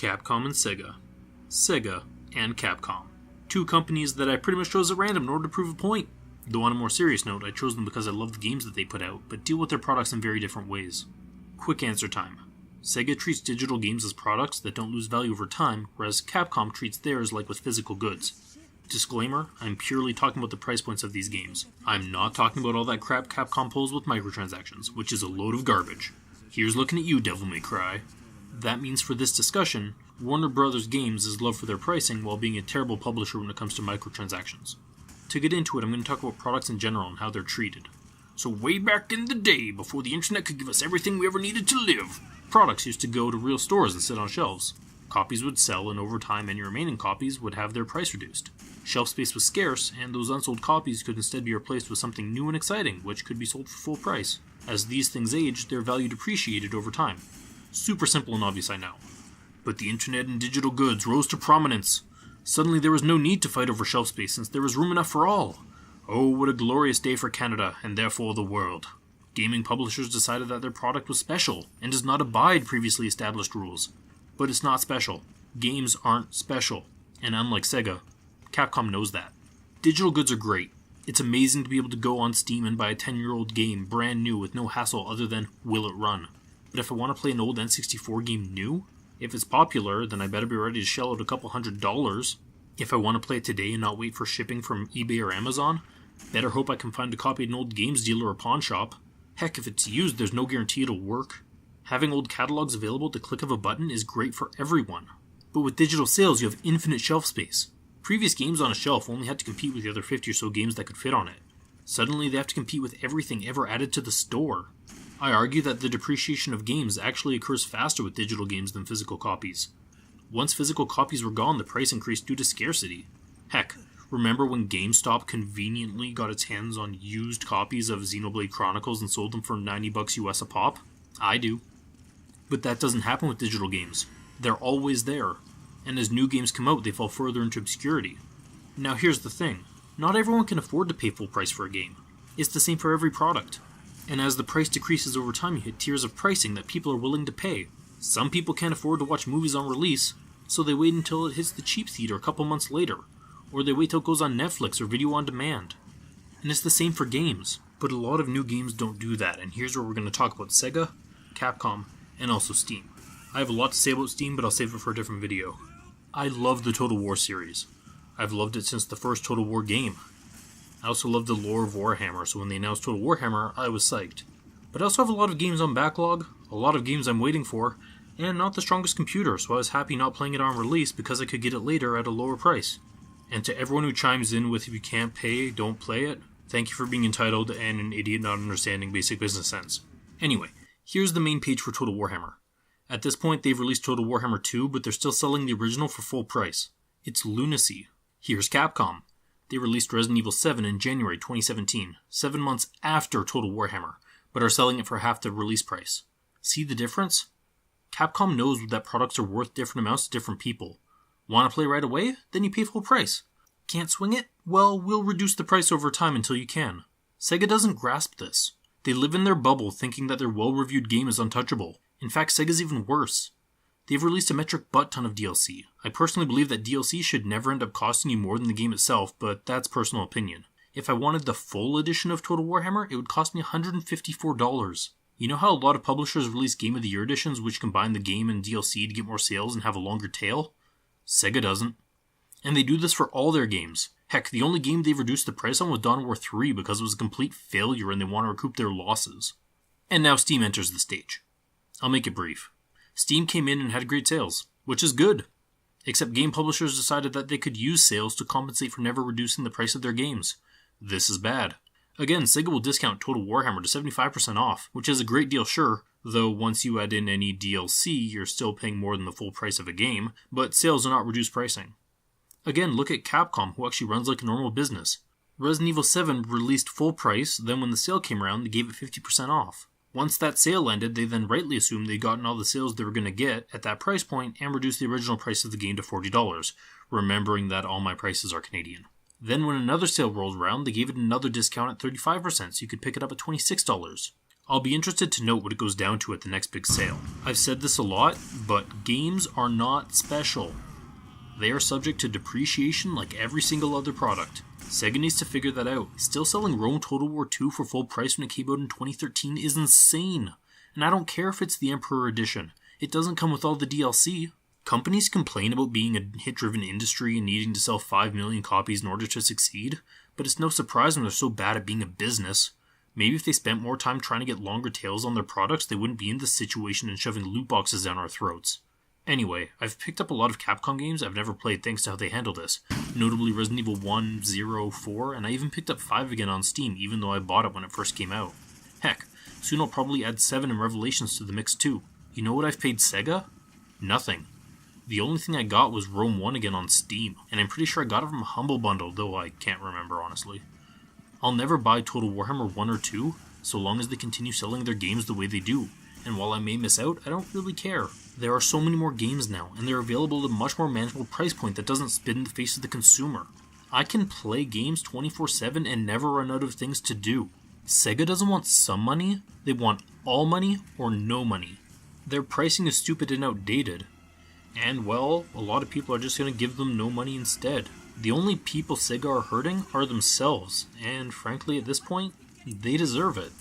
Capcom and Sega. Sega and Capcom. Two companies that I pretty much chose at random in order to prove a point. Though on a more serious note, I chose them because I love the games that they put out, but deal with their products in very different ways. Quick answer time. Sega treats digital games as products that don't lose value over time, whereas Capcom treats theirs like with physical goods. Disclaimer, I'm purely talking about the price points of these games. I'm not talking about all that crap Capcom pulls with microtransactions, which is a load of garbage. Here's looking at you, Devil May Cry. That means for this discussion, Warner Bros. Games is loved for their pricing while being a terrible publisher when it comes to microtransactions. To get into it, I'm going to talk about products in general and how they're treated. So way back in the day, before the internet could give us everything we ever needed to live, products used to go to real stores and sit on shelves. Copies would sell, and over time any remaining copies would have their price reduced. Shelf space was scarce, and those unsold copies could instead be replaced with something new and exciting, which could be sold for full price. As these things aged, their value depreciated over time. Super simple and obvious, I know. But the internet and digital goods rose to prominence. Suddenly there was no need to fight over shelf space since there was room enough for all. Oh, what a glorious day for Canada, and therefore the world. Gaming publishers decided that their product was special, and does not abide previously established rules. But it's not special. Games aren't special. And unlike Sega, Capcom knows that. Digital goods are great. It's amazing to be able to go on Steam and buy a 10-year-old game brand new with no hassle other than, will it run? But if I want to play an old N64 game new, if it's popular, then I better be ready to shell out a couple $100. If I want to play it today and not wait for shipping from eBay or Amazon, better hope I can find a copy at an old games dealer or pawn shop. Heck, if it's used, there's no guarantee it'll work. Having old catalogs available at the click of a button is great for everyone. But with digital sales, you have infinite shelf space. Previous games on a shelf only had to compete with the other 50 or so games that could fit on it. Suddenly they have to compete with everything ever added to the store. I argue that the depreciation of games actually occurs faster with digital games than physical copies. Once physical copies were gone, the price increased due to scarcity. Heck, remember when GameStop conveniently got its hands on used copies of Xenoblade Chronicles and sold them for $90 US a pop? I do. But that doesn't happen with digital games. They're always there. And as new games come out, they fall further into obscurity. Now here's the thing. Not everyone can afford to pay full price for a game. It's the same for every product. And as the price decreases over time, you hit tiers of pricing that people are willing to pay. Some people can't afford to watch movies on release, so they wait until it hits the cheap theater a couple months later, or they wait till it goes on Netflix or video on demand. And it's the same for games, but a lot of new games don't do that, and here's where we're going to talk about Sega, Capcom, and also Steam. I have a lot to say about Steam, but I'll save it for a different video. I love the Total War series. I've loved it since the first Total War game. I also love the lore of Warhammer, so when they announced Total Warhammer, I was psyched. But I also have a lot of games on backlog, a lot of games I'm waiting for, and not the strongest computer, so I was happy not playing it on release because I could get it later at a lower price. And to everyone who chimes in with if you can't pay, don't play it, thank you for being entitled and an idiot not understanding basic business sense. Anyway, here's the main page for Total Warhammer. At this point, they've released Total Warhammer 2, but they're still selling the original for full price. It's lunacy. Here's Capcom. They released Resident Evil 7 in January 2017, 7 months after Total Warhammer, but are selling it for half the release price. See the difference? Capcom knows that products are worth different amounts to different people. Want to play right away? Then you pay full price. Can't swing it? Well, we'll reduce the price over time until you can. Sega doesn't grasp this. They live in their bubble thinking that their well-reviewed game is untouchable. In fact, Sega's even worse. They've released a metric butt-ton of DLC. I personally believe that DLC should never end up costing you more than the game itself, but that's personal opinion. If I wanted the full edition of Total Warhammer, it would cost me $154. You know how a lot of publishers release Game of the Year editions which combine the game and DLC to get more sales and have a longer tail? Sega doesn't. And they do this for all their games. Heck, the only game they've reduced the price on was Dawn of War 3 because it was a complete failure and they want to recoup their losses. And now Steam enters the stage. I'll make it brief. Steam came in and had great sales, which is good. Except game publishers decided that they could use sales to compensate for never reducing the price of their games. This is bad. Again, Sega will discount Total Warhammer to 75% off, which is a great deal sure, though once you add in any DLC, you're still paying more than the full price of a game, but sales do not reduce pricing. Again, look at Capcom, who actually runs like a normal business. Resident Evil 7 released full price, then when the sale came around, they gave it 50% off. Once that sale ended, they then rightly assumed they'd gotten all the sales they were going to get at that price point and reduced the original price of the game to $40, remembering that all my prices are Canadian. Then when another sale rolled around, they gave it another discount at 35% so you could pick it up at $26. I'll be interested to note what it goes down to at the next big sale. I've said this a lot, but games are not special. They are subject to depreciation like every single other product. Sega needs to figure that out. Still selling Rome Total War 2 for full price when it came out in 2013 is insane. And I don't care if it's the Emperor Edition. It doesn't come with all the DLC. Companies complain about being a hit-driven industry and needing to sell 5 million copies in order to succeed, but it's no surprise when they're so bad at being a business. Maybe if they spent more time trying to get longer tails on their products, they wouldn't be in this situation and shoving loot boxes down our throats. Anyway, I've picked up a lot of Capcom games I've never played thanks to how they handle this, notably Resident Evil 1, 0, 4, and I even picked up 5 again on Steam even though I bought it when it first came out. Heck, soon I'll probably add 7 and Revelations to the mix too. You know what I've paid Sega? Nothing. The only thing I got was Rome 1 again on Steam, and I'm pretty sure I got it from a Humble Bundle, though I can't remember honestly. I'll never buy Total Warhammer 1 or 2, so long as they continue selling their games the way they do, and while I may miss out, I don't really care. There are so many more games now, and they're available at a much more manageable price point that doesn't spit in the face of the consumer. I can play games 24/7 and never run out of things to do. Sega doesn't want some money, they want all money or no money. Their pricing is stupid and outdated. And, well, a lot of people are just going to give them no money instead. The only people Sega are hurting are themselves, and frankly at this point, they deserve it.